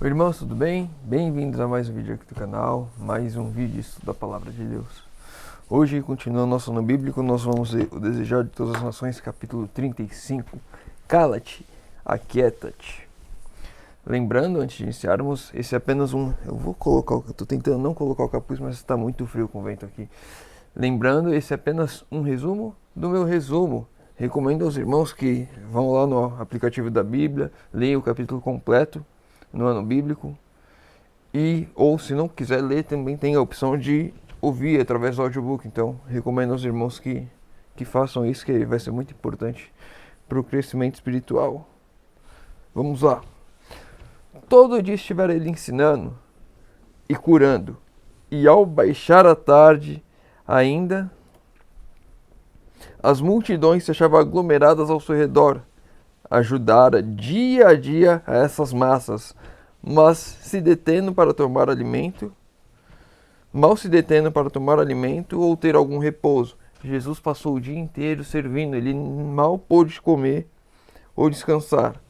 Oi, irmãos, tudo bem? Bem-vindos a mais um vídeo aqui do canal, mais um vídeo de estudo da Palavra de Deus. Hoje, continuando nosso ano bíblico, nós vamos ler o Desejar de Todas as Nações, capítulo 35. Cala-te, aquieta-te. Lembrando, antes de iniciarmos, esse é apenas um... eu tô tentando não colocar o capuz, mas está muito frio com o vento aqui. Lembrando, esse é apenas um resumo do meu resumo. Recomendo aos irmãos que vão lá no aplicativo da Bíblia, leiam o capítulo completo no ano bíblico, ou se não quiser ler, também tem a opção de ouvir através do audiobook. Então recomendo aos irmãos que façam isso, que vai ser muito importante para o crescimento espiritual. Vamos lá. Todo dia estiver ele ensinando e curando, e ao baixar a tarde ainda as multidões se achavam aglomeradas ao seu redor. Ajudara dia a dia a essas massas, mas se detendo para tomar alimento, mal se detendo para tomar alimento ou ter algum repouso. Jesus passou o dia inteiro servindo, ele mal pôde comer ou descansar.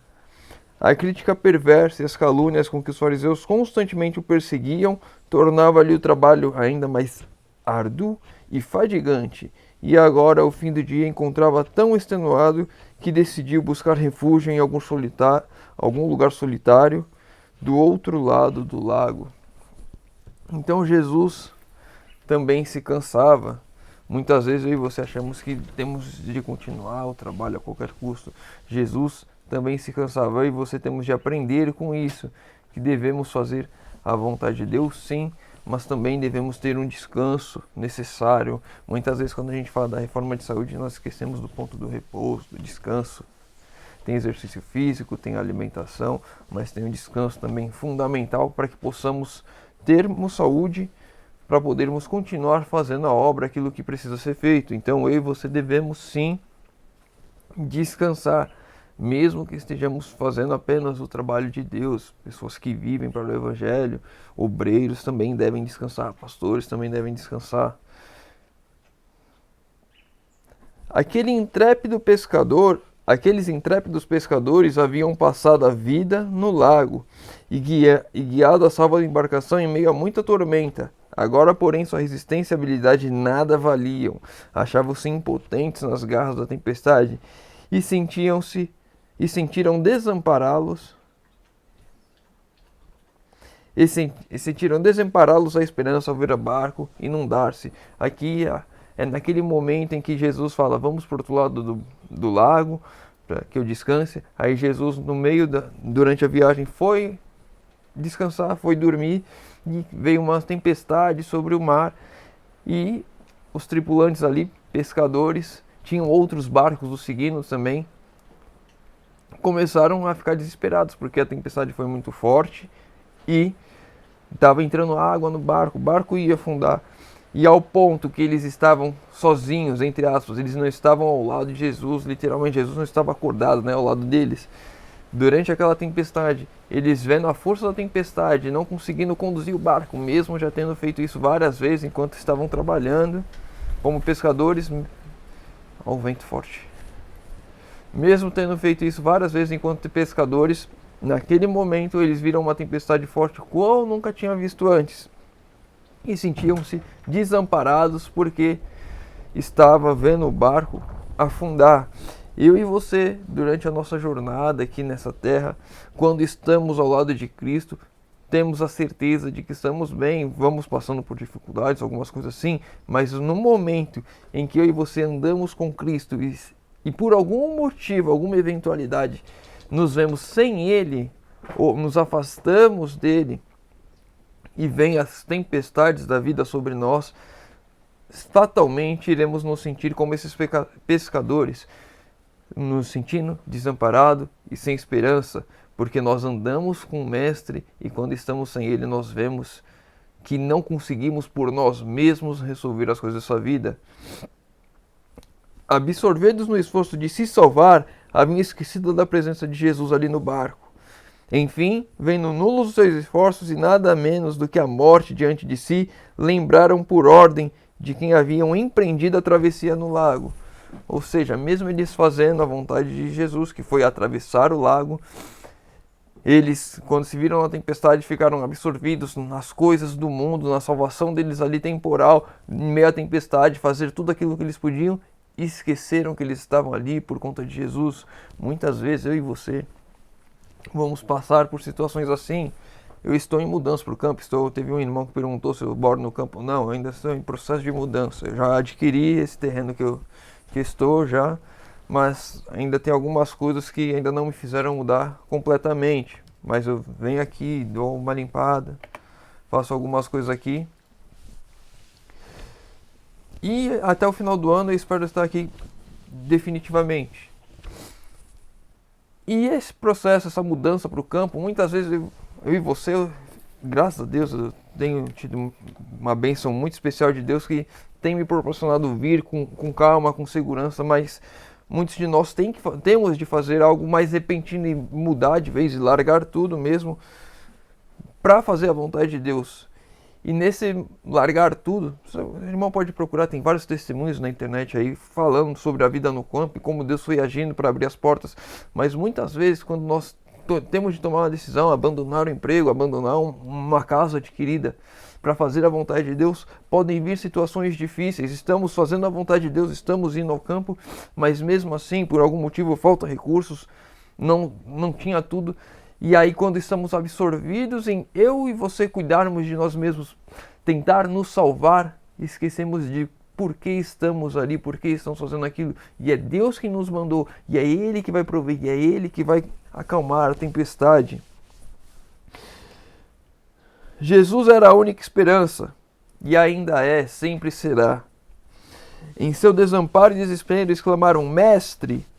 A crítica perversa e as calúnias com que os fariseus constantemente o perseguiam tornava-lhe o trabalho ainda mais árduo e fadigante, e agora, ao fim do dia, encontrava tão extenuado que decidiu buscar refúgio em algum lugar solitário do outro lado do lago. Então Jesus também se cansava. Muitas vezes eu e você achamos que temos de continuar o trabalho a qualquer custo. Jesus também se cansava, eu e você temos de aprender com isso, que devemos fazer a vontade de Deus, sim, mas também devemos ter um descanso necessário. Muitas vezes, quando a gente fala da reforma de saúde, nós esquecemos do ponto do repouso, do descanso. Tem exercício físico, tem alimentação, mas tem um descanso também fundamental para que possamos termos saúde, para podermos continuar fazendo a obra, aquilo que precisa ser feito. Então eu e você devemos sim descansar, mesmo que estejamos fazendo apenas o trabalho de Deus. Pessoas que vivem para o Evangelho, obreiros também devem descansar, pastores também devem descansar. Aqueles intrépidos pescadores haviam passado a vida no lago e guiado a salva embarcação em meio a muita tormenta. Agora, porém, sua resistência e habilidade nada valiam. Achavam-se impotentes nas garras da tempestade e sentiram desampará-los a esperança ao ver o barco inundar-se. Aqui é naquele momento em que Jesus fala: vamos para o outro lado do lago, para que eu descanse. Aí Jesus, durante a viagem, foi descansar, foi dormir, e veio uma tempestade sobre o mar, e os tripulantes ali, pescadores, tinham outros barcos os seguindo também, começaram a ficar desesperados, porque a tempestade foi muito forte e estava entrando água no barco, o barco ia afundar. E ao ponto que eles estavam sozinhos, entre aspas, eles não estavam ao lado de Jesus, literalmente Jesus não estava acordado, ao lado deles. Durante aquela tempestade, eles vendo a força da tempestade, não conseguindo conduzir o barco, mesmo já tendo feito isso várias vezes enquanto estavam trabalhando como pescadores. Olha o vento forte. Mesmo tendo feito isso várias vezes enquanto pescadores, naquele momento eles viram uma tempestade forte qual nunca tinham visto antes. E sentiam-se desamparados porque estava vendo o barco afundar. Eu e você, durante a nossa jornada aqui nessa terra, quando estamos ao lado de Cristo, temos a certeza de que estamos bem, vamos passando por dificuldades, algumas coisas assim, mas no momento em que eu e você andamos com Cristo e por algum motivo, alguma eventualidade, nos vemos sem Ele, ou nos afastamos dele, e vem as tempestades da vida sobre nós, fatalmente iremos nos sentir como esses pescadores, nos sentindo desamparados e sem esperança, porque nós andamos com o Mestre e quando estamos sem Ele nós vemos que não conseguimos por nós mesmos resolver as coisas da sua vida. Absorvidos no esforço de se salvar, haviam esquecido da presença de Jesus ali no barco. Enfim, vendo nulos os seus esforços e nada menos do que a morte diante de si, lembraram por ordem de quem haviam empreendido a travessia no lago. Ou seja, mesmo eles fazendo a vontade de Jesus, que foi atravessar o lago, Eles, quando se viram na tempestade, ficaram absorvidos nas coisas do mundo, na salvação deles ali temporal, em meio à tempestade, fazer tudo aquilo que eles podiam, e esqueceram que eles estavam ali por conta de Jesus. Muitas vezes eu e você vamos passar por situações assim. Eu estou em mudança para o campo. Teve um irmão que perguntou se eu moro no campo. Não, eu ainda estou em processo de mudança. Eu já adquiri esse terreno que estou já, mas ainda tem algumas coisas que ainda não me fizeram mudar completamente. Mas eu venho aqui, dou uma limpada, faço algumas coisas aqui. E até o final do ano eu espero estar aqui definitivamente. E esse processo, essa mudança para o campo, muitas vezes eu e você, graças a Deus, eu tenho tido uma bênção muito especial de Deus que tem me proporcionado vir com calma, com segurança, mas muitos de nós temos de fazer algo mais repentino e mudar de vez e largar tudo mesmo para fazer a vontade de Deus. E nesse largar tudo, o irmão pode procurar, tem vários testemunhos na internet aí falando sobre a vida no campo e como Deus foi agindo para abrir as portas. Mas muitas vezes, quando nós temos de tomar uma decisão, abandonar o emprego, abandonar uma casa adquirida para fazer a vontade de Deus, podem vir situações difíceis. Estamos fazendo a vontade de Deus, estamos indo ao campo, mas mesmo assim, por algum motivo, falta recursos, não tinha tudo. E aí, quando estamos absorvidos em eu e você cuidarmos de nós mesmos, tentar nos salvar, esquecemos de por que estamos ali, por que estamos fazendo aquilo. E é Deus que nos mandou, e é Ele que vai prover, e é Ele que vai acalmar a tempestade. Jesus era a única esperança, e ainda é, sempre será. Em seu desamparo e desespero exclamaram: Mestre!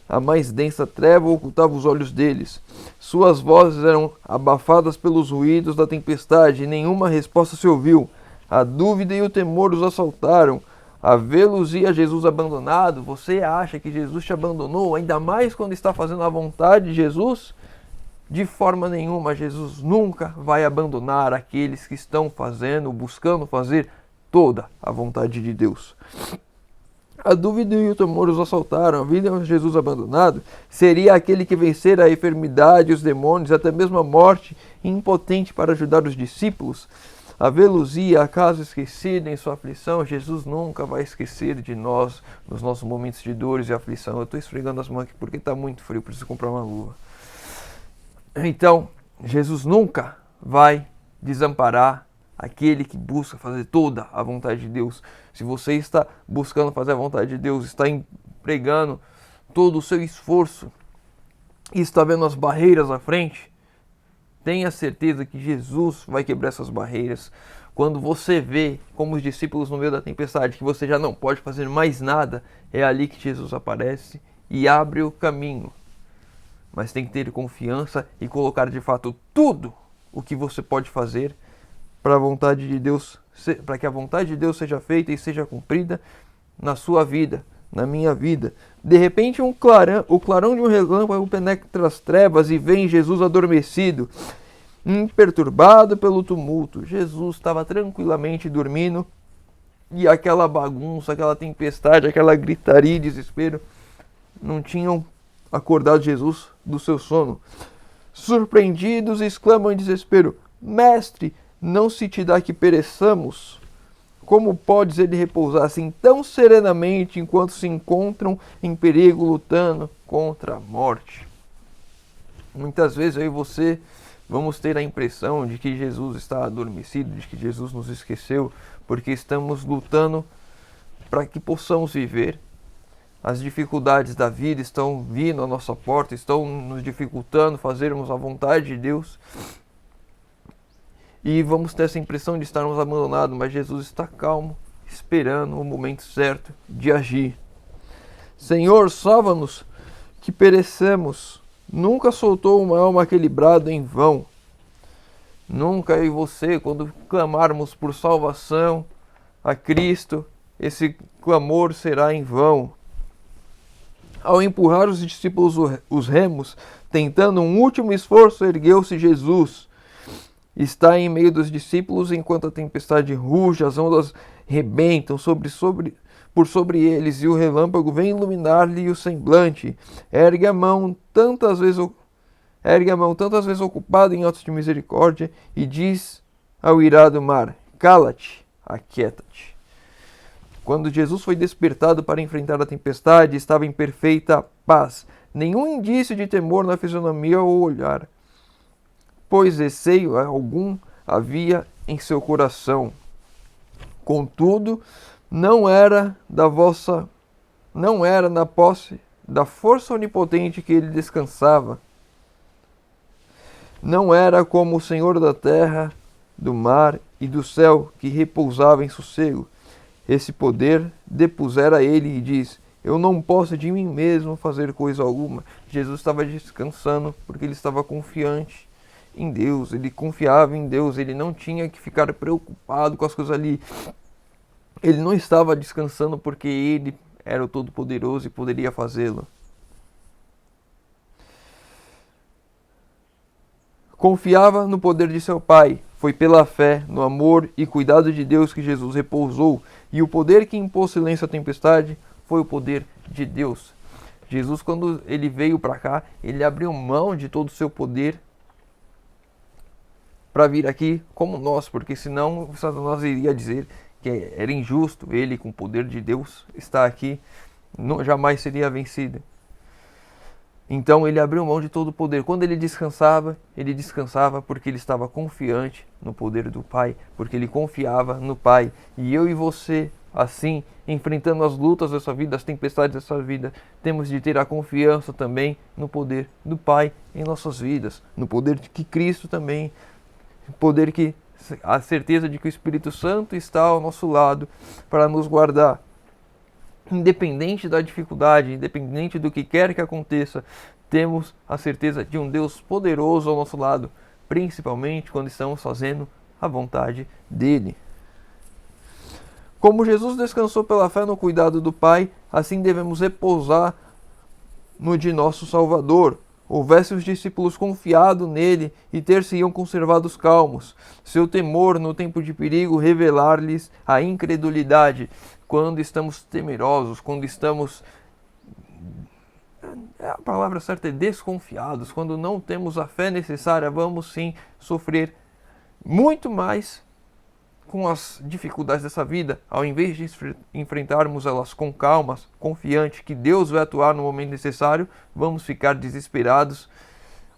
A mais densa treva ocultava os olhos deles. Suas vozes eram abafadas pelos ruídos da tempestade e nenhuma resposta se ouviu. A dúvida e o temor os assaltaram. A vê-los ia Jesus abandonado. Você acha que Jesus te abandonou, ainda mais quando está fazendo a vontade de Jesus? De forma nenhuma, Jesus nunca vai abandonar aqueles que estão buscando fazer toda a vontade de Deus. A dúvida e o temor os assaltaram. A vida de Jesus abandonado seria aquele que vencer a enfermidade, os demônios, até mesmo a morte, impotente para ajudar os discípulos. A vê-los ia acaso esquecido em sua aflição. Jesus nunca vai esquecer de nós nos nossos momentos de dores e aflição. Eu estou esfregando as mãos aqui porque está muito frio, preciso comprar uma luva. Então, Jesus nunca vai desamparar aquele que busca fazer toda a vontade de Deus. Se você está buscando fazer a vontade de Deus, está empregando todo o seu esforço e está vendo as barreiras à frente, tenha certeza que Jesus vai quebrar essas barreiras. Quando você vê, como os discípulos no meio da tempestade, que você já não pode fazer mais nada, é ali que Jesus aparece e abre o caminho. Mas tem que ter confiança e colocar de fato tudo o que você pode fazer para a vontade de Deus, para que a vontade de Deus seja feita e seja cumprida na sua vida, na minha vida. De repente o clarão de um relâmpago penetra as trevas e vem Jesus adormecido, imperturbado pelo tumulto. Jesus estava tranquilamente dormindo e aquela bagunça, aquela tempestade, aquela gritaria e desespero não tinham acordado Jesus do seu sono. Surpreendidos, exclamam em desespero: Mestre, não se te dá que pereçamos? Como podes ele repousar assim tão serenamente enquanto se encontram em perigo lutando contra a morte? Muitas vezes eu e você vamos ter a impressão de que Jesus está adormecido, de que Jesus nos esqueceu, porque estamos lutando para que possamos viver. As dificuldades da vida estão vindo à nossa porta, estão nos dificultando fazermos a vontade de Deus. E vamos ter essa impressão de estarmos abandonados, mas Jesus está calmo, esperando o momento certo de agir. Senhor, salva-nos, que perecemos. Nunca soltou uma alma aquele brado em vão. Nunca eu e você, quando clamarmos por salvação a Cristo, esse clamor será em vão. Ao empurrar os discípulos os remos, tentando um último esforço, ergueu-se Jesus. Está em meio dos discípulos enquanto a tempestade ruge, as ondas rebentam por sobre eles e o relâmpago vem iluminar-lhe o semblante. Ergue a mão tantas vezes ergue a mão tantas vezes ocupado em atos de misericórdia e diz ao irado mar: cala-te, aquieta-te. Quando Jesus foi despertado para enfrentar a tempestade, estava em perfeita paz. Nenhum indício de temor na fisionomia ou olhar, pois receio algum havia em seu coração. Contudo, não era na posse da força onipotente que ele descansava. Não era como o Senhor da terra, do mar e do céu, que repousava em sossego. Esse poder depusera a ele e diz: eu não posso de mim mesmo fazer coisa alguma. Jesus estava descansando porque ele estava confiante em Deus, ele confiava em Deus, ele não tinha que ficar preocupado com as coisas ali. Ele não estava descansando porque ele era o Todo-Poderoso e poderia fazê-lo. Confiava no poder de seu Pai. Foi pela fé, no amor e cuidado de Deus que Jesus repousou. E o poder que impôs silêncio à tempestade foi o poder de Deus. Jesus, quando ele veio para cá, ele abriu mão de todo o seu poder para vir aqui como nós, porque senão Satanás iria dizer que era injusto ele, com o poder de Deus, estar aqui, jamais seria vencido. Então ele abriu mão de todo o poder. Quando ele descansava porque ele estava confiante no poder do Pai, porque ele confiava no Pai. E eu e você, assim, enfrentando as lutas dessa vida, as tempestades dessa vida, temos de ter a confiança também no poder do Pai em nossas vidas, no poder que Cristo também, a certeza de que o Espírito Santo está ao nosso lado para nos guardar. Independente da dificuldade, independente do que quer que aconteça, temos a certeza de um Deus poderoso ao nosso lado, principalmente quando estamos fazendo a vontade dele. Como Jesus descansou pela fé no cuidado do Pai, assim devemos repousar no de nosso Salvador. Houvesse os discípulos confiado nele e ter-se-iam conservados calmos. Seu temor no tempo de perigo revelar-lhes a incredulidade. Quando estamos temerosos, quando estamos, a palavra certa é desconfiados, quando não temos a fé necessária, vamos sim sofrer muito mais com as dificuldades dessa vida, ao invés de enfrentarmos elas com calma, confiante que Deus vai atuar no momento necessário, vamos ficar desesperados,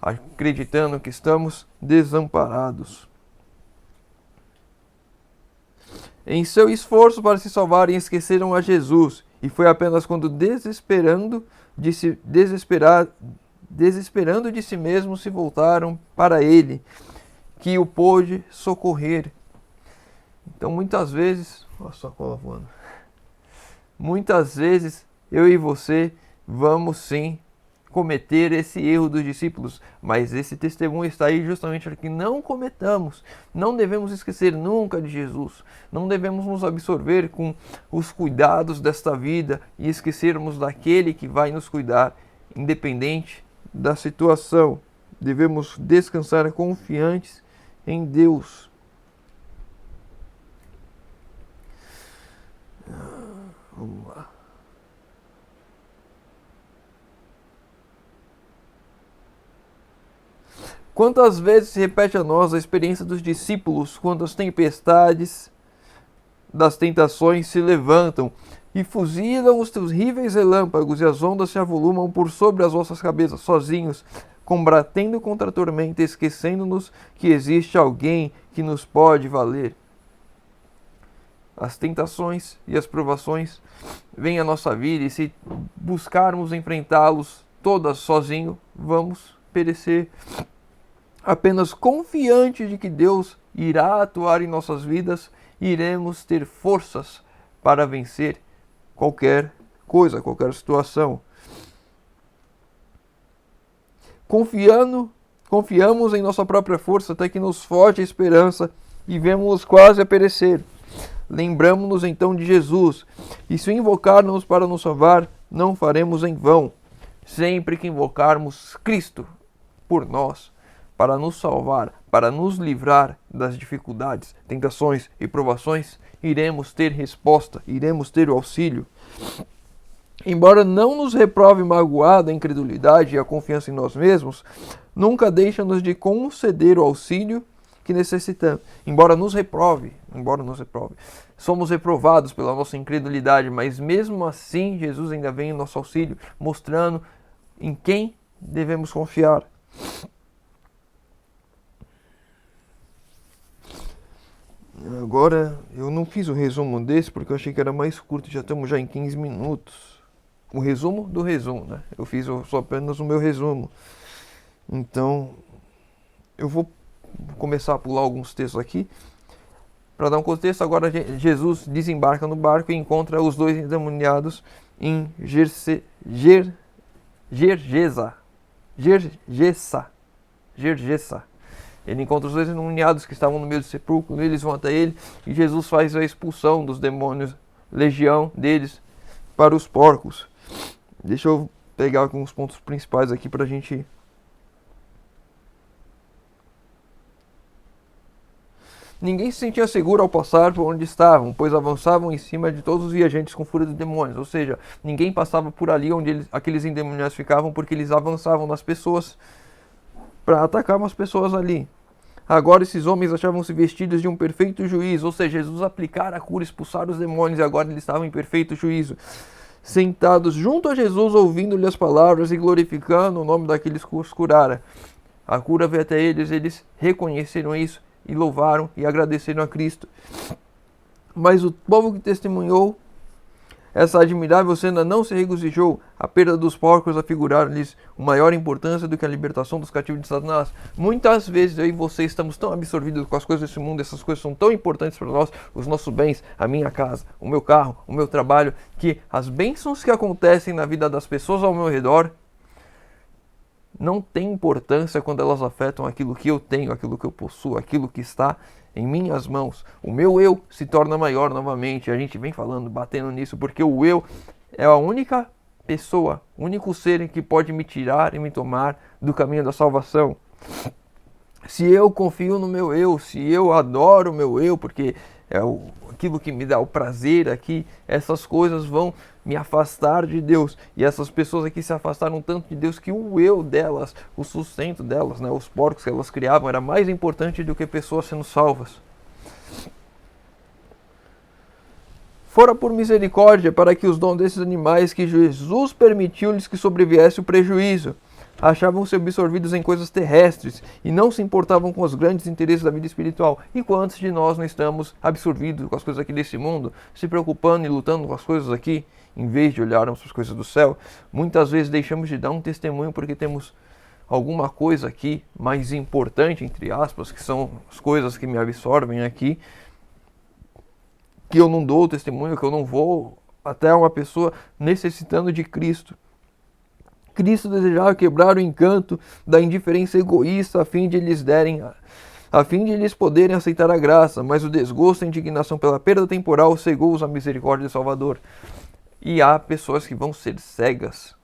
acreditando que estamos desamparados. Em seu esforço para se salvarem, esqueceram a Jesus, e foi apenas quando desesperando de si mesmo se voltaram para ele, que o pôde socorrer. Então muitas vezes, nossa, a cola voando. Muitas vezes eu e você vamos sim cometer esse erro dos discípulos, mas esse testemunho está aí justamente para que não cometamos. Não devemos esquecer nunca de Jesus, não devemos nos absorver com os cuidados desta vida e esquecermos daquele que vai nos cuidar, independente da situação. Devemos descansar confiantes em Deus. Vamos lá. Quantas vezes se repete a nós a experiência dos discípulos quando as tempestades das tentações se levantam e fuzilam os terríveis relâmpagos e as ondas se avolumam por sobre as vossas cabeças, sozinhos, combatendo contra a tormenta, esquecendo-nos que existe alguém que nos pode valer. As tentações e as provações vêm à nossa vida e se buscarmos enfrentá-los todas sozinhos, vamos perecer. Apenas confiante de que Deus irá atuar em nossas vidas, iremos ter forças para vencer qualquer coisa, qualquer situação. Confiamos em nossa própria força até que nos foge a esperança e vemos-nos quase a perecer. Lembramos-nos então de Jesus, e se invocarmos para nos salvar, não faremos em vão. Sempre que invocarmos Cristo por nós, para nos salvar, para nos livrar das dificuldades, tentações e provações, iremos ter resposta, iremos ter o auxílio. embora não nos reprove magoado a incredulidade e a confiança em nós mesmos, nunca deixa-nos de conceder o auxílio que necessitamos. Embora nos reprove, somos reprovados pela nossa incredulidade, mas mesmo assim Jesus ainda vem em nosso auxílio, mostrando em quem devemos confiar. Agora, eu não fiz o resumo desse porque eu achei que era mais curto, já estamos já em 15 minutos. O resumo do resumo, né? Eu fiz só apenas o meu resumo. Então, eu vou começar a pular alguns textos aqui. Para dar um contexto, agora Jesus desembarca no barco e encontra os dois endemoniados em Gergesa. Ele encontra os dois endemoniados que estavam no meio do sepulcro, eles vão até ele e Jesus faz a expulsão dos demônios, legião deles, para os porcos. Deixa eu pegar alguns pontos principais aqui para a gente... Ninguém se sentia seguro ao passar por onde estavam, pois avançavam em cima de todos os viajantes com fúria de demônios. Ou seja, ninguém passava por ali onde aqueles endemoniados ficavam, porque eles avançavam nas pessoas para atacar umas pessoas ali. Agora esses homens achavam-se vestidos de um perfeito juízo, ou seja, Jesus aplicara a cura, expulsar os demônios, e agora eles estavam em perfeito juízo. Sentados junto a Jesus, ouvindo-lhe as palavras e glorificando o nome daqueles que os curara. A cura veio até eles, eles reconheceram isso e louvaram e agradeceram a Cristo. Mas o povo que testemunhou essa admirável cena não se regozijou. A perda dos porcos afiguraram-lhes maior importância do que a libertação dos cativos de Satanás. Muitas vezes eu e você estamos tão absorvidos com as coisas desse mundo, essas coisas são tão importantes para nós, os nossos bens, a minha casa, o meu carro, o meu trabalho, que as bênçãos que acontecem na vida das pessoas ao meu redor não tem importância quando elas afetam aquilo que eu tenho, aquilo que eu possuo, aquilo que está em minhas mãos. O meu eu se torna maior novamente. A gente vem falando, batendo nisso, porque o eu é a única pessoa, o único ser que pode me tirar e me tomar do caminho da salvação. Se eu confio no meu eu, se eu adoro o meu eu, porque é aquilo que me dá o prazer aqui, essas coisas vão me afastar de Deus. E essas pessoas aqui se afastaram tanto de Deus que o eu delas, o sustento delas, né, os porcos que elas criavam, era mais importante do que pessoas sendo salvas. Fora por misericórdia para que os dons desses animais que Jesus permitiu-lhes que sobreviesse o prejuízo. Achavam-se absorvidos em coisas terrestres e não se importavam com os grandes interesses da vida espiritual. E quantos de nós não estamos absorvidos com as coisas aqui desse mundo, se preocupando e lutando com as coisas aqui, em vez de olharmos para as coisas do céu? Muitas vezes deixamos de dar um testemunho porque temos alguma coisa aqui mais importante, entre aspas, que são as coisas que me absorvem aqui, que eu não dou o testemunho, que eu não vou até uma pessoa necessitando de Cristo. Cristo desejava quebrar o encanto da indiferença egoísta a fim de lhes poderem aceitar a graça, mas o desgosto e a indignação pela perda temporal cegou-os à misericórdia do Salvador. E há pessoas que vão ser cegas,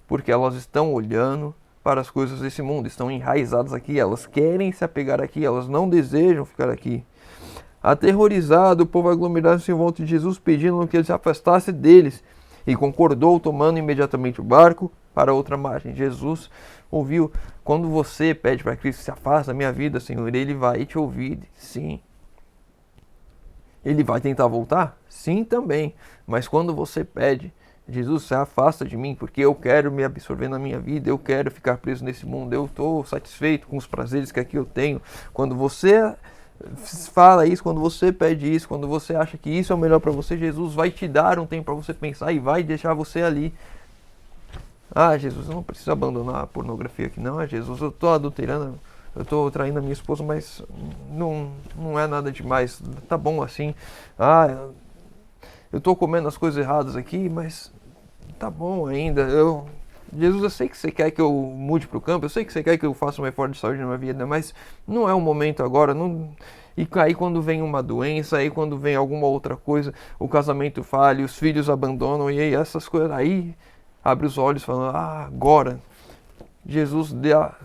porque elas estão olhando para as coisas desse mundo, estão enraizadas aqui, elas querem se apegar aqui, elas não desejam ficar aqui. Aterrorizado, o povo aglomerou-se em volta de Jesus, pedindo que ele se afastasse deles, e concordou, tomando imediatamente o barco para outra margem. Jesus ouviu. Quando você pede para Cristo, se afasta da minha vida, Senhor, Ele vai te ouvir, sim. Ele vai tentar voltar? Sim, também. Mas quando você pede, Jesus, se afasta de mim, porque eu quero me absorver na minha vida, eu quero ficar preso nesse mundo, eu estou satisfeito com os prazeres que aqui eu tenho. Quando você fala isso, quando você pede isso, quando você acha que isso é o melhor para você, Jesus vai te dar um tempo para você pensar e vai deixar você ali. Ah, Jesus, eu não preciso abandonar a pornografia aqui, não. Jesus, eu estou adulterando, eu estou traindo a minha esposa, mas não é nada demais, tá bom assim. Ah, eu estou comendo as coisas erradas aqui, mas tá bom ainda. Jesus, eu sei que você quer que eu mude para o campo, eu sei que você quer que eu faça uma reforma de saúde na minha vida, mas não é o momento agora. Não... E aí quando vem uma doença, aí quando vem alguma outra coisa, o casamento falha, os filhos abandonam, e aí essas coisas, aí abre os olhos falando, agora. Jesus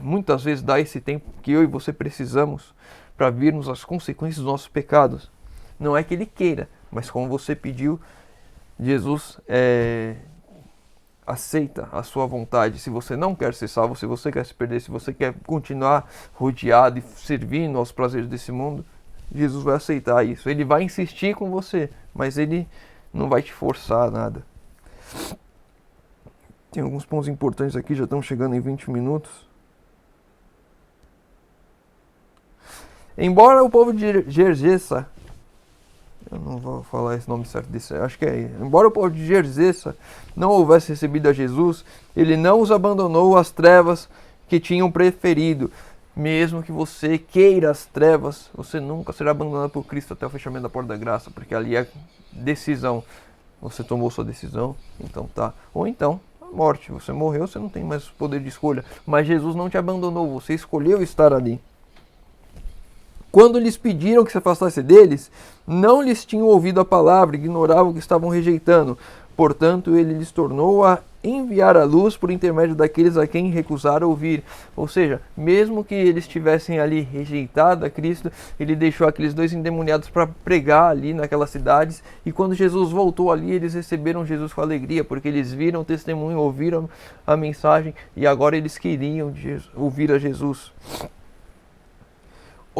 muitas vezes dá esse tempo que eu e você precisamos para virmos as consequências dos nossos pecados. Não é que Ele queira, mas como você pediu, Jesus aceita a sua vontade, se você não quer ser salvo, se você quer se perder, se você quer continuar rodeado e servindo aos prazeres desse mundo, Jesus vai aceitar isso. Ele vai insistir com você, mas ele não vai te forçar a nada. Tem alguns pontos importantes aqui, já estão chegando em 20 minutos. Embora o povo de Gergesa, eu não vou falar esse nome certo desse, acho que é. Embora o povo de Gergesa não houvesse recebido a Jesus, ele não os abandonou às trevas que tinham preferido. Mesmo que você queira as trevas, você nunca será abandonado por Cristo até o fechamento da porta da graça, porque ali é decisão. Você tomou sua decisão, então tá. Ou então, a morte. Você morreu, você não tem mais poder de escolha. Mas Jesus não te abandonou, você escolheu estar ali. Quando lhes pediram que se afastasse deles, não lhes tinham ouvido a palavra, ignoravam o que estavam rejeitando. Portanto, ele lhes tornou a enviar a luz por intermédio daqueles a quem recusaram ouvir. Ou seja, mesmo que eles tivessem ali rejeitado a Cristo, ele deixou aqueles dois endemoniados para pregar ali naquelas cidades. E quando Jesus voltou ali, eles receberam Jesus com alegria, porque eles viram o testemunho, ouviram a mensagem e agora eles queriam ouvir a Jesus.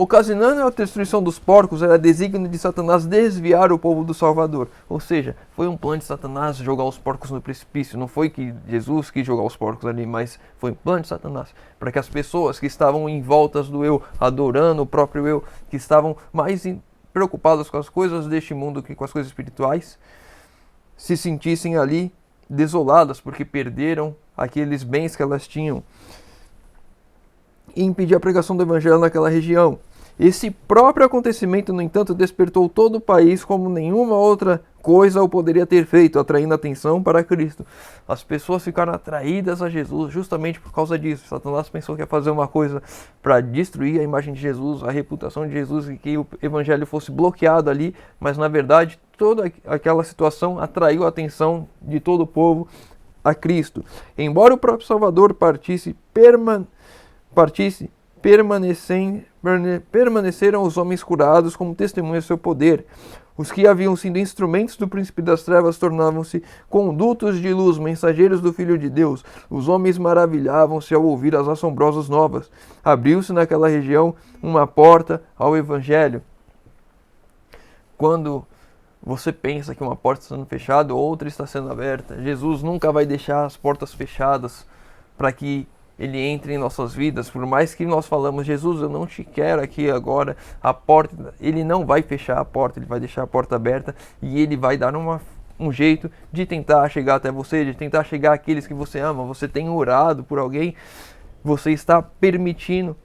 Ocasionando a destruição dos porcos, era desígnio de Satanás desviar o povo do Salvador. Ou seja, foi um plano de Satanás jogar os porcos no precipício. Não foi que Jesus quis jogar os porcos ali, mas foi um plano de Satanás. Para que as pessoas que estavam em voltas do eu, adorando o próprio eu, que estavam mais preocupadas com as coisas deste mundo que com as coisas espirituais, se sentissem ali desoladas, porque perderam aqueles bens que elas tinham. E impedir a pregação do evangelho naquela região. Esse próprio acontecimento, no entanto, despertou todo o país como nenhuma outra coisa o poderia ter feito, atraindo atenção para Cristo. As pessoas ficaram atraídas a Jesus justamente por causa disso. Satanás pensou que ia fazer uma coisa para destruir a imagem de Jesus, a reputação de Jesus, e que o evangelho fosse bloqueado ali, mas na verdade toda aquela situação atraiu a atenção de todo o povo a Cristo. Embora o próprio Salvador permaneceram os homens curados como testemunha do seu poder. Os que haviam sido instrumentos do príncipe das trevas tornavam-se condutos de luz, mensageiros do Filho de Deus. Os homens maravilhavam-se ao ouvir as assombrosas novas. Abriu-se naquela região uma porta ao Evangelho. Quando você pensa que uma porta está sendo fechada, outra está sendo aberta. Jesus nunca vai deixar as portas fechadas para que ele entre em nossas vidas. Por mais que nós falamos, Jesus, eu não te quero aqui agora, a porta, ele não vai fechar a porta, ele vai deixar a porta aberta e ele vai dar um jeito de tentar chegar até você, de tentar chegar àqueles que você ama. Você tem orado por alguém, você está permitindo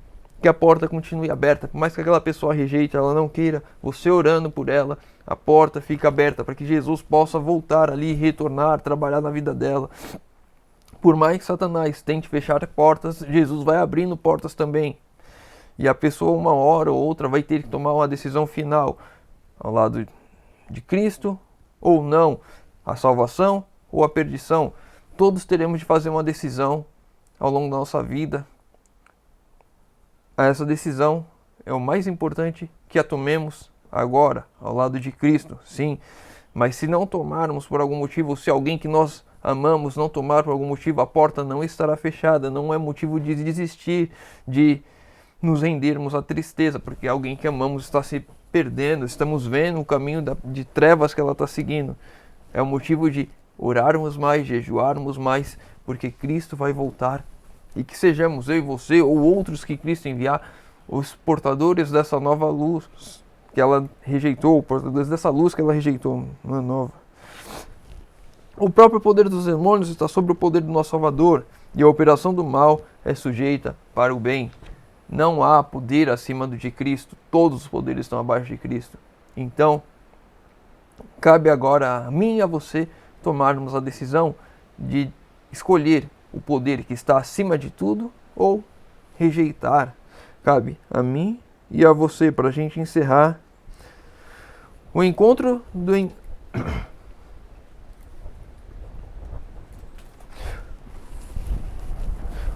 que a porta continue aberta. Por mais que aquela pessoa rejeite, ela não queira, você orando por ela, a porta fica aberta para que Jesus possa voltar ali, retornar, trabalhar na vida dela. Por mais que Satanás tente fechar portas, Jesus vai abrindo portas também. E a pessoa, uma hora ou outra, vai ter que tomar uma decisão final. Ao lado de Cristo ou não. A salvação ou a perdição. Todos teremos de fazer uma decisão ao longo da nossa vida. Essa decisão é o mais importante que a tomemos agora, ao lado de Cristo, sim. Mas se não tomarmos por algum motivo, ou se alguém que nós amamos não tomar por algum motivo, a porta não estará fechada. Não é motivo de desistir, de nos rendermos à tristeza, porque alguém que amamos está se perdendo, estamos vendo o caminho de trevas que ela está seguindo. É o motivo de orarmos mais, jejuarmos mais, porque Cristo vai voltar. E que sejamos eu e você, ou outros que Cristo enviar, os portadores dessa nova luz que ela rejeitou, portadores dessa luz que ela rejeitou, não é nova. O próprio poder dos demônios está sobre o poder do nosso Salvador, e a operação do mal é sujeita para o bem. Não há poder acima do de Cristo, todos os poderes estão abaixo de Cristo. Então, cabe agora a mim e a você tomarmos a decisão de escolher o poder que está acima de tudo ou rejeitar. Cabe a mim e a você, para a gente encerrar o encontro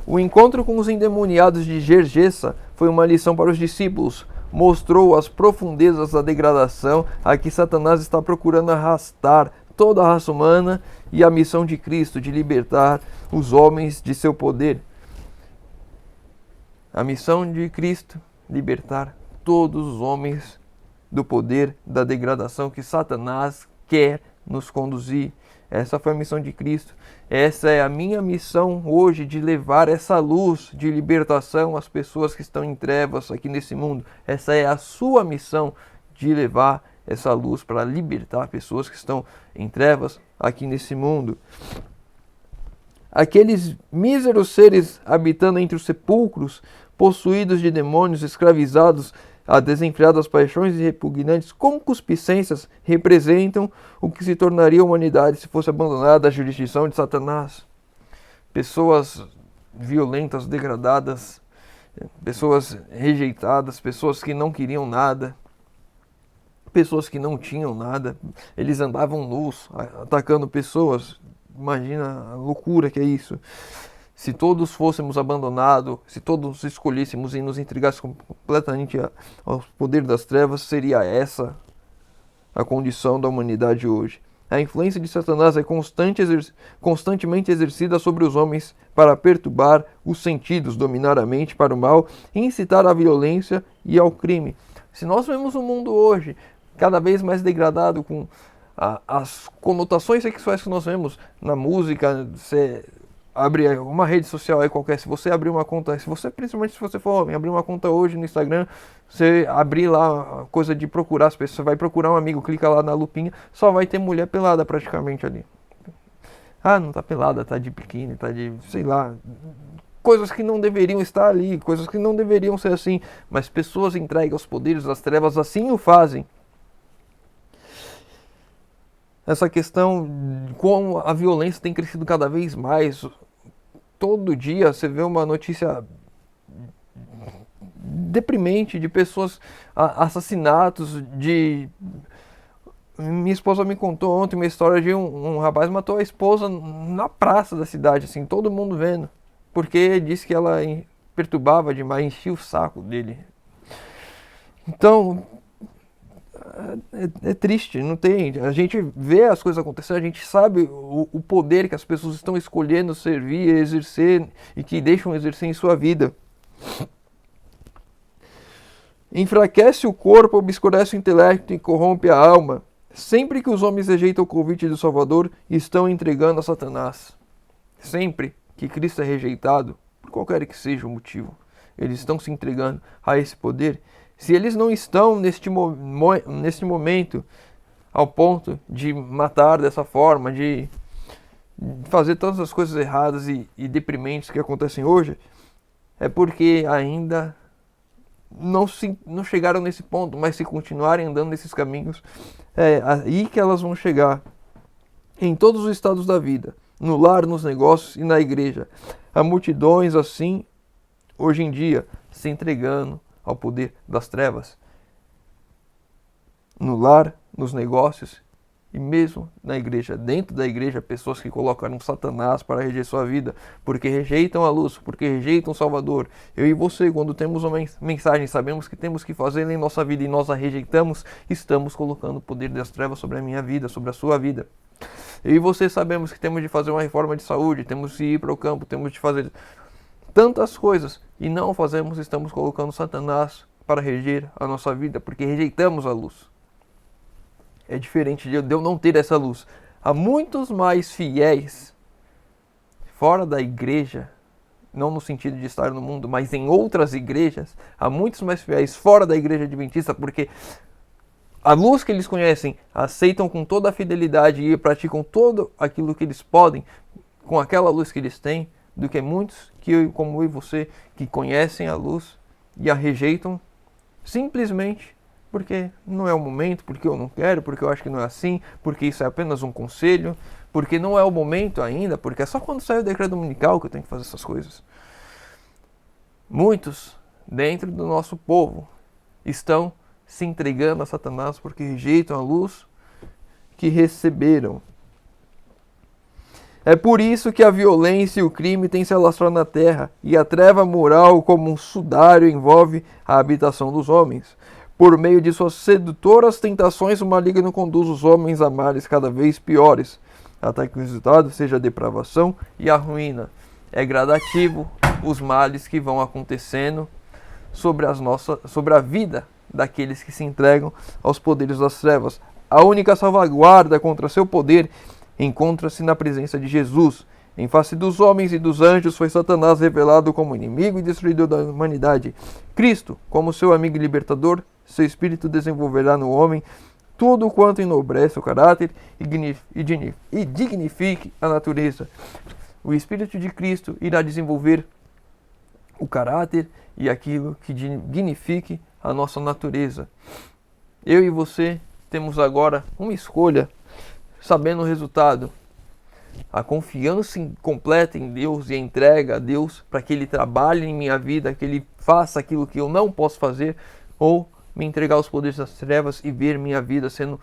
O encontro com os endemoniados de Gergesa foi uma lição para os discípulos. Mostrou as profundezas da degradação a que Satanás está procurando arrastar toda a raça humana e a missão de Cristo de libertar os homens de seu poder. A missão de Cristo, libertar todos os homens do poder da degradação que Satanás quer nos conduzir. Essa foi a missão de Cristo. Essa é a minha missão hoje, de levar essa luz de libertação às pessoas que estão em trevas aqui nesse mundo. Essa é a sua missão, de levar essa luz para libertar pessoas que estão em trevas aqui nesse mundo. Aqueles míseros seres habitando entre os sepulcros, possuídos de demônios, escravizados a desenfreadas paixões e repugnantes concupiscências, representam o que se tornaria a humanidade se fosse abandonada à jurisdição de Satanás. Pessoas violentas, degradadas, pessoas rejeitadas, pessoas que não queriam nada, pessoas que não tinham nada. Eles andavam nus, atacando pessoas. Imagina a loucura que é isso. Se todos fôssemos abandonados, se todos escolhêssemos e nos entregássemos completamente ao poder das trevas, seria essa a condição da humanidade hoje. A influência de Satanás é constantemente exercida sobre os homens para perturbar os sentidos, dominar a mente para o mal e incitar à violência e ao crime. Se nós vemos o mundo hoje cada vez mais degradado, com as conotações sexuais que nós vemos na música, abre uma rede social aí qualquer, se você abrir uma conta, principalmente se você for homem, abrir uma conta hoje no Instagram, você abrir lá a coisa de procurar as pessoas, você vai procurar um amigo, clica lá na lupinha, só vai ter mulher pelada praticamente ali. Ah, não tá pelada, tá de biquíni, tá de, sei lá, coisas que não deveriam estar ali, coisas que não deveriam ser assim, mas pessoas entregues aos poderes das trevas assim o fazem. Essa questão de como a violência tem crescido cada vez mais. Todo dia você vê uma notícia deprimente de pessoas, assassinatos, Minha esposa me contou ontem uma história de um rapaz matou a esposa na praça da cidade, assim, todo mundo vendo, porque disse que ela perturbava demais, enchia o saco dele. Então, é triste, não tem. A gente vê as coisas acontecendo, a gente sabe o poder que as pessoas estão escolhendo servir, exercer e que deixam exercer em sua vida. Enfraquece o corpo, obscurece o intelecto e corrompe a alma. Sempre que os homens rejeitam o convite do Salvador, estão entregando a Satanás. Sempre que Cristo é rejeitado, por qualquer que seja o motivo, eles estão se entregando a esse poder. Se eles não estão neste momento ao ponto de matar dessa forma, de fazer todas as coisas erradas e deprimentes que acontecem hoje, é porque ainda não chegaram nesse ponto, mas se continuarem andando nesses caminhos, é aí que elas vão chegar. Em todos os estados da vida, no lar, nos negócios e na igreja, há multidões assim, hoje em dia, se entregando ao poder das trevas. No lar, nos negócios e mesmo na igreja. Dentro da igreja, pessoas que colocaram Satanás para reger sua vida, porque rejeitam a luz, porque rejeitam o Salvador. Eu e você, quando temos uma mensagem, sabemos que temos que fazer em nossa vida e nós a rejeitamos, estamos colocando o poder das trevas sobre a minha vida, sobre a sua vida. Eu e você sabemos que temos de fazer uma reforma de saúde, temos de ir para o campo, temos de fazer tantas coisas e não fazemos, estamos colocando Satanás para reger a nossa vida, porque rejeitamos a luz. É diferente de eu não ter essa luz. Há muitos mais fiéis fora da igreja, não no sentido de estar no mundo, mas em outras igrejas. Há muitos mais fiéis fora da igreja adventista, porque a luz que eles conhecem, aceitam com toda a fidelidade e praticam todo aquilo que eles podem com aquela luz que eles têm, do que muitos, como eu e você, que conhecem a luz e a rejeitam simplesmente porque não é o momento, porque eu não quero, porque eu acho que não é assim, porque isso é apenas um conselho, porque não é o momento ainda, porque é só quando sai o decreto dominical que eu tenho que fazer essas coisas. Muitos dentro do nosso povo estão se entregando a Satanás porque rejeitam a luz que receberam. É por isso que a violência e o crime têm se alastrado na terra, e a treva moral como um sudário envolve a habitação dos homens. Por meio de suas sedutoras tentações, o maligno conduz os homens a males cada vez piores, até que o resultado seja a depravação e a ruína. É gradativo os males que vão acontecendo sobre a vida daqueles que se entregam aos poderes das trevas. A única salvaguarda contra seu poder encontra-se na presença de Jesus. Em face dos homens e dos anjos foi Satanás revelado como inimigo e destruidor da humanidade. Cristo, como seu amigo e libertador, seu espírito desenvolverá no homem tudo quanto enobrece o caráter e dignifique a natureza. O Espírito de Cristo irá desenvolver o caráter e aquilo que dignifique a nossa natureza. Eu e você temos agora uma escolha, sabendo o resultado. A confiança completa em Deus e a entrega a Deus para que Ele trabalhe em minha vida, que Ele faça aquilo que eu não posso fazer, ou me entregar aos poderes das trevas e ver minha vida sendo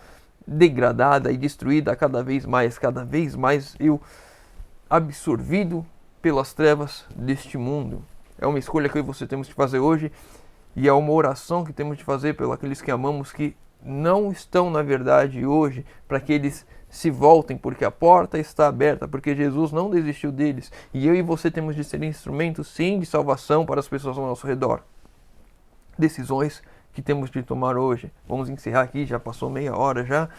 degradada e destruída cada vez mais eu absorvido pelas trevas deste mundo. É uma escolha que eu e você temos de fazer hoje, e é uma oração que temos de fazer pelos aqueles que amamos, que não estão na verdade hoje, para que eles se voltem, porque a porta está aberta, porque Jesus não desistiu deles, e eu e você temos de ser instrumentos sim de salvação para as pessoas ao nosso redor. Decisões que temos de tomar hoje. Vamos encerrar aqui, já passou meia hora já.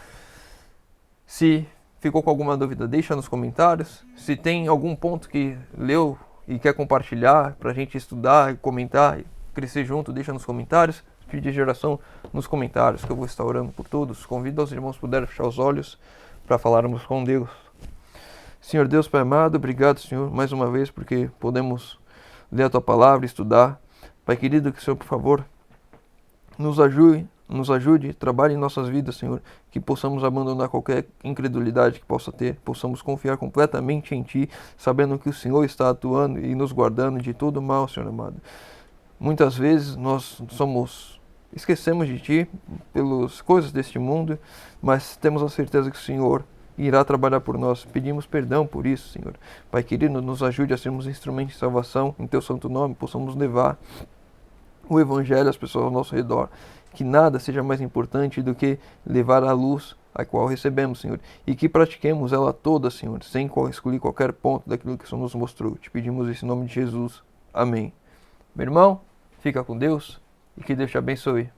Se ficou com alguma dúvida, deixa nos comentários. Se tem algum ponto que leu e quer compartilhar para a gente estudar, comentar, crescer junto, deixa nos comentários. Pedir geração nos comentários, que eu vou estar orando por todos. Convido aos irmãos que puderem fechar os olhos para falarmos com Deus. Senhor Deus, Pai amado, obrigado, Senhor, mais uma vez, porque podemos ler a Tua palavra e estudar. Pai querido, que o Senhor, por favor, nos ajude, trabalhe em nossas vidas, Senhor, que possamos abandonar qualquer incredulidade que possa ter, possamos confiar completamente em Ti, sabendo que o Senhor está atuando e nos guardando de todo mal, Senhor amado. Muitas vezes nós esquecemos de Ti pelas coisas deste mundo, mas temos a certeza que o Senhor irá trabalhar por nós. Pedimos perdão por isso, Senhor. Pai querido, nos ajude a sermos instrumentos de salvação, em Teu santo nome, possamos levar o Evangelho às pessoas ao nosso redor. Que nada seja mais importante do que levar a luz a qual recebemos, Senhor. E que pratiquemos ela toda, Senhor, sem excluir qualquer ponto daquilo que o Senhor nos mostrou. Te pedimos isso em nome de Jesus. Amém. Meu irmão, fica com Deus e que Deus te abençoe.